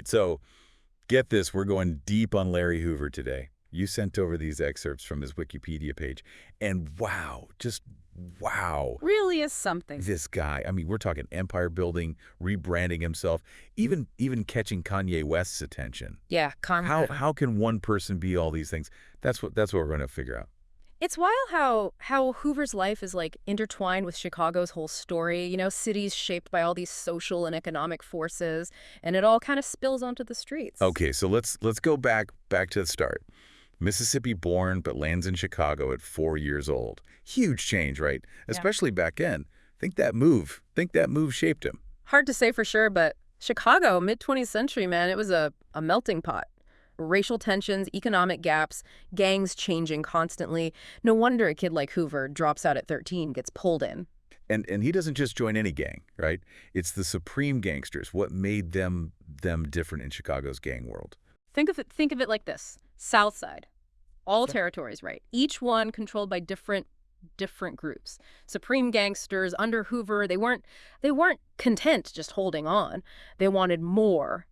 right, so get this. We're going deep on Larry Hoover today. You sent over these excerpts from his Wikipedia page, and wow, just wow. Really is something. This guy, I mean, we're talking empire building, rebranding himself, even catching Kanye West's attention. Yeah, How can one person be all these things? That's what we're going to figure out. It's wild how Hoover's life is like intertwined with Chicago's whole story. You know, cities shaped by all these social and economic forces, and it all kind of spills onto the streets. Okay, so let's go back to the start. Mississippi born, but lands in Chicago at 4 years old. Huge change, right? Especially back then. Think that move shaped him. Hard to say for sure, but Chicago, mid-20th century, man, it was a melting pot. Racial tensions, economic gaps, gangs changing constantly. No wonder a kid like Hoover drops out at 13, gets pulled in. And he doesn't just join any gang, right? It's the supreme gangsters. What made them different in Chicago's gang world? Think of it like this. South Side. All territories, right? Each one controlled by different groups. Supreme gangsters under Hoover, they weren't content just holding on. They wanted more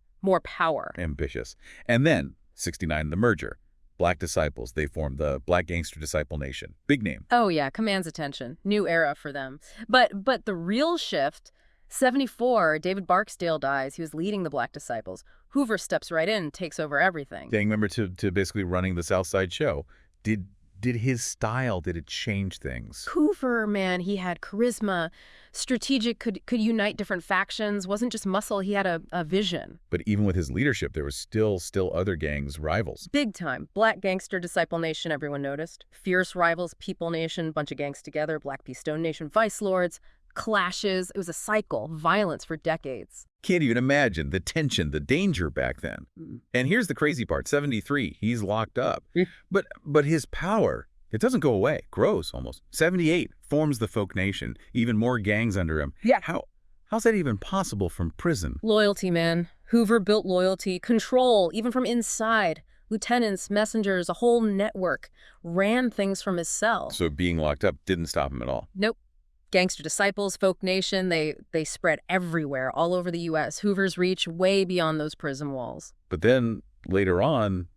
power. Ambitious. And then, 1969, the merger. Black Disciples, they formed the Black Gangster Disciple Nation. Big name. Oh yeah, commands attention. New era for them. But the real shift, 1974, David Barksdale dies. He was leading the Black Disciples. Hoover steps right in, takes over everything. Gang member to basically running the South Side show. Did his style, did it change things? Hoover, man, he had charisma, strategic, could unite different factions, wasn't just muscle, he had a vision. But even with his leadership, there was still other gangs, rivals. Big time. Black Gangster Disciple Nation, everyone noticed. Fierce rivals, People Nation, bunch of gangs together, Black P. Stone Nation, Vice Lords, clashes. It was a cycle, violence for decades. Can't even imagine the tension, the danger back then. And here's the crazy part, 1973, he's locked up. But his power, it doesn't go away, grows almost. 1978, forms the Folk Nation, even more gangs under him. Yeah. How's that even possible from prison? Loyalty, man. Hoover built loyalty, control, even from inside. Lieutenants, messengers, a whole network ran things from his cell. So being locked up didn't stop him at all? Nope. Gangster Disciples, Folk Nation, they spread everywhere, all over the U.S. Hoover's reach way beyond those prison walls. But then, later on,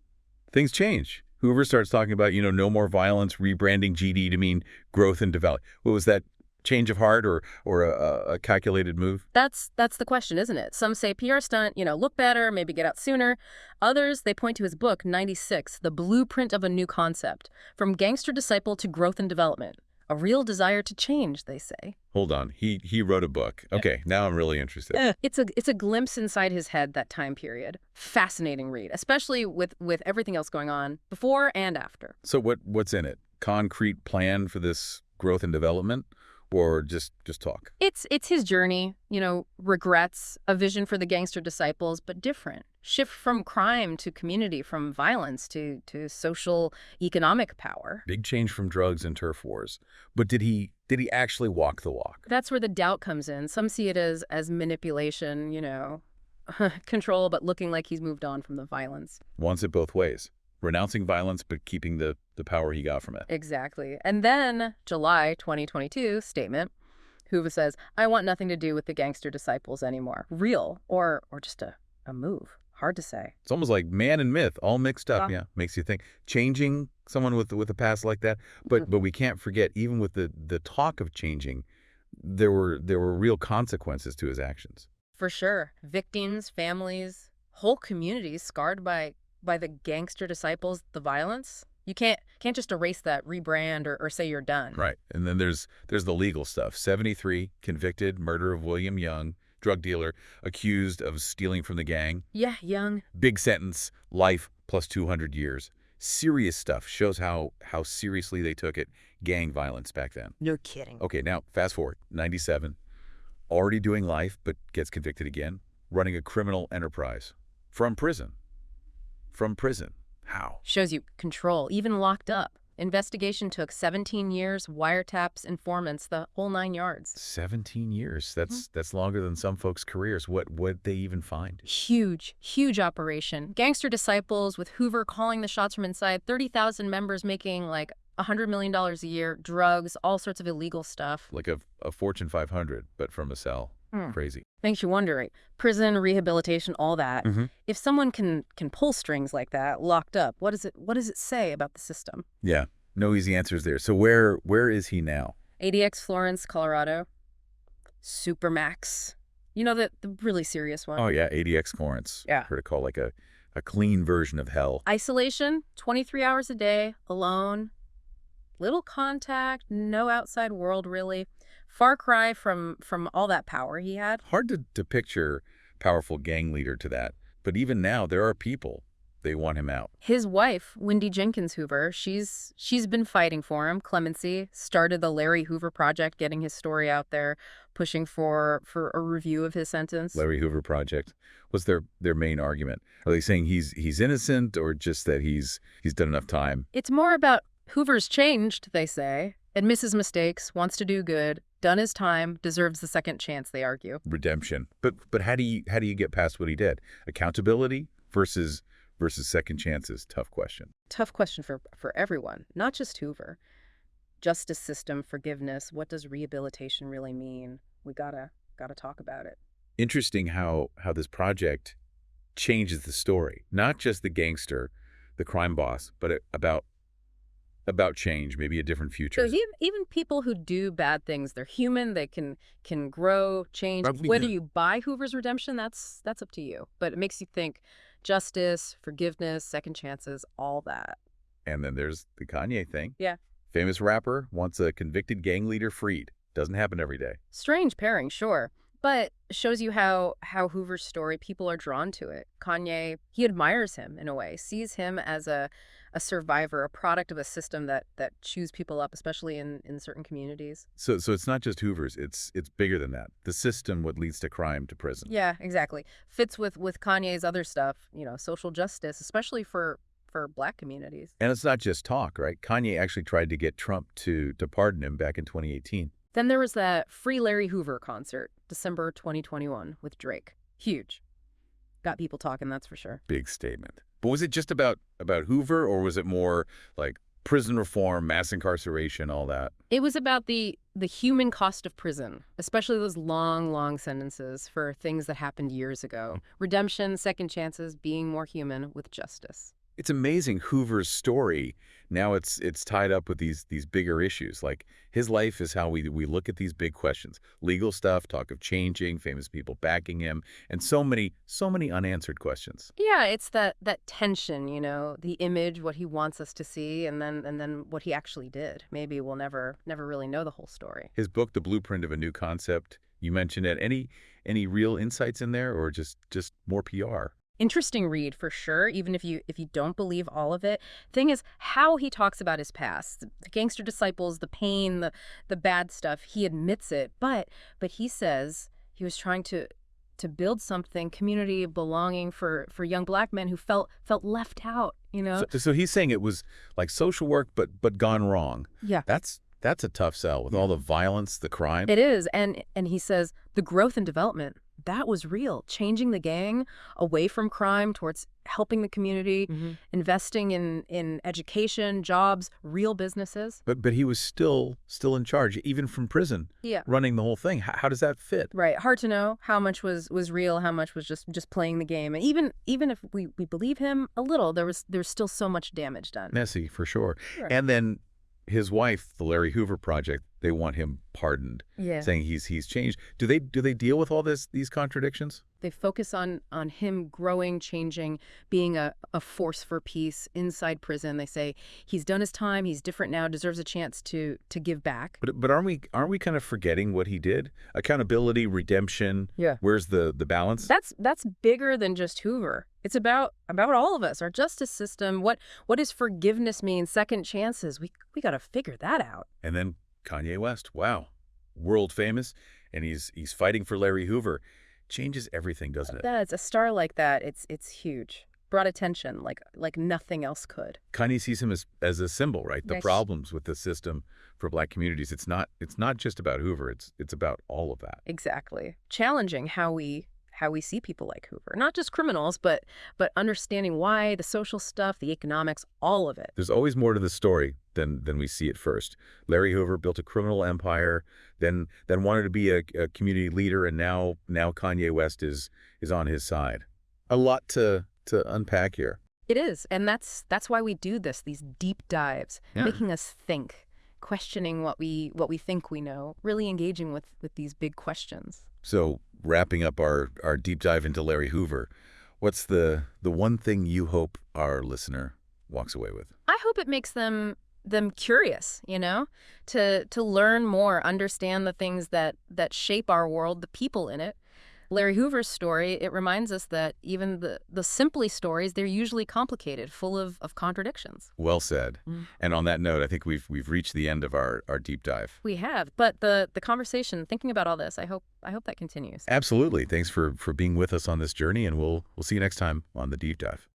things change. Hoover starts talking about, no more violence, rebranding GD to mean growth and development. What was that, change of heart or a calculated move? That's the question, isn't it? Some say PR stunt, look better, maybe get out sooner. Others, they point to his book, 96, The Blueprint of a New Concept, From Gangster Disciple to Growth and Development. A real desire to change, they say. Hold on. He wrote a book. Okay, now I'm really interested. It's a glimpse inside his head, that time period. Fascinating read, especially with everything else going on before and after. So what's in it? Concrete plan for this growth and development? Or just talk? It's his journey, regrets, a vision for the Gangster Disciples, but different. Shift from crime to community, from violence to social economic power. Big change from drugs and turf wars. But did he actually walk the walk? That's where the doubt comes in. Some see it as manipulation, control, but looking like he's moved on from the violence. Wants it both ways. Renouncing violence, but keeping the power he got from it. Exactly. And then, July 2022, statement, Hoover says, I want nothing to do with the Gangster Disciples anymore. Real or just a move. Hard to say. It's almost like man and myth all mixed up. Yeah, makes you think. Changing someone with a past like that. But we can't forget, even with the talk of changing, there were real consequences to his actions. For sure. Victims, families, whole communities scarred by the Gangster Disciples, the violence. You can't just erase that, rebrand, or say you're done. Right. And then there's the legal stuff. 1973, convicted, murder of William Young, drug dealer, accused of stealing from the gang. Yeah, Young. Big sentence, life plus 200 years. Serious stuff. Shows how seriously they took it. Gang violence back then. No kidding. Okay, now fast forward. 1997, already doing life, but gets convicted again. Running a criminal enterprise. From prison. How? Shows you control, even locked up. Investigation took 17 years, wiretaps, informants, the whole 9 yards. 17 years. That's longer than some folks' careers. What'd they even find? Huge operation. Gangster Disciples with Hoover calling the shots from inside. 30,000 members making like $100 million a year. Drugs, all sorts of illegal stuff. Like a Fortune 500, but from a cell. Crazy. Makes you wonder, right? Prison, rehabilitation, all that. If someone can pull strings like that, locked up, what does it say about the system? Yeah, no easy answers there. So where is he now? ADX Florence, Colorado. Supermax. You know, the really serious one. Oh, yeah, ADX Florence. Yeah. Heard it called like a clean version of hell. Isolation, 23 hours a day, alone. Little contact, no outside world, really. Far cry from all that power he had. Hard to picture powerful gang leader to that. But even now, there are people. They want him out. His wife, Wendy Jenkins Hoover, she's been fighting for him. Clemency started the Larry Hoover Project, getting his story out there, pushing for a review of his sentence. Larry Hoover Project. What's their main argument? Are they saying he's innocent or just that he's done enough time? It's more about Hoover's changed, they say, admits his mistakes, wants to do good, done his time, deserves the second chance, they argue. Redemption. But how do you get past what he did? Accountability versus second chances. Tough question. Tough question for everyone, not just Hoover. Justice system, forgiveness, what does rehabilitation really mean? We gotta talk about it. Interesting how this project changes the story. Not just the gangster, the crime boss, but about change, maybe a different future. So even people who do bad things, they're human, they can grow, change. Whether you buy Hoover's redemption, that's up to you. But it makes you think justice, forgiveness, second chances, all that. And then there's the Kanye thing. Yeah. Famous rapper wants a convicted gang leader freed. Doesn't happen every day. Strange pairing, sure. But shows you how Hoover's story, people are drawn to it. Kanye, he admires him in a way, sees him as a survivor, a product of a system that chews people up, especially in certain communities. So it's not just Hoover's, it's bigger than that. The system, what leads to crime, to prison. Yeah, exactly. Fits with Kanye's other stuff, social justice, especially for Black communities. And it's not just talk, right? Kanye actually tried to get Trump to pardon him back in 2018. Then there was that Free Larry Hoover concert, December 2021, with Drake. Huge. Got people talking, that's for sure. Big statement. But was it just about Hoover, or was it more like prison reform, mass incarceration, all that? It was about the human cost of prison, especially those long, long sentences for things that happened years ago. Redemption, second chances, being more human with justice. It's amazing Hoover's story. Now it's tied up with these bigger issues. Like his life is how we look at these big questions. Legal stuff, talk of changing, famous people backing him, and so many unanswered questions. Yeah, it's that tension, the image, what he wants us to see, and then what he actually did. Maybe we'll never really know the whole story. His book, The Blueprint of a New Concept, you mentioned it. Any real insights in there, or just more PR? Interesting read for sure, even if you don't believe all of it. Thing is, how he talks about his past, the Gangster Disciples, the pain, the bad stuff, he admits it, but he says he was trying to build something, community of belonging for young Black men who felt left out, So he's saying it was like social work, but gone wrong. Yeah. That's a tough sell with all the violence, the crime. It is, and he says the growth and development, that was real. Changing the gang away from crime towards helping the community, investing in education, jobs, real businesses. But he was still in charge, even from prison. Yeah. Running the whole thing. How does that fit? Right. Hard to know how much was real, how much was just playing the game. And even if we believe him a little, there's still so much damage done. Messy, for sure. And then his wife, the Larry Hoover Project, they want him pardoned, saying he's changed. Do they deal with all these contradictions? They focus on him growing, changing, being a force for peace inside prison. They say he's done his time, he's different now, deserves a chance to give back. But aren't we kind of forgetting what he did? Accountability, redemption. Yeah. Where's the balance? That's bigger than just Hoover. It's about all of us, our justice system. What does forgiveness mean? Second chances. We got to figure that out. And then Kanye West, wow, world famous, and he's fighting for Larry Hoover. Changes everything, doesn't it? That's a star like that. It's huge. Brought attention like nothing else could. Kanye sees him as a symbol, right? The problems with the system for Black communities. It's not just about Hoover. It's about all of that. Exactly. Challenging how we see people like Hoover, not just criminals, but understanding why, the social stuff, the economics, all of it. There's always more to the story than we see at first. Larry Hoover built a criminal empire, then wanted to be a community leader, and now Kanye West is on his side. A lot to unpack here. It is, and that's why we do these deep dives, making us think, questioning what we think we know, really engaging with these big questions. So wrapping up our deep dive into Larry Hoover, what's the one thing you hope our listener walks away with? I hope it makes them curious, to learn more, understand the things that shape our world, the people in it. Larry Hoover's story, it reminds us that even the simply stories, they're usually complicated, full of contradictions. Well said. And on that note, I think we've reached the end of our deep dive. We have, but the conversation, thinking about all this, I hope that continues. Absolutely. Thanks for being with us on this journey, and we'll see you next time on the deep dive.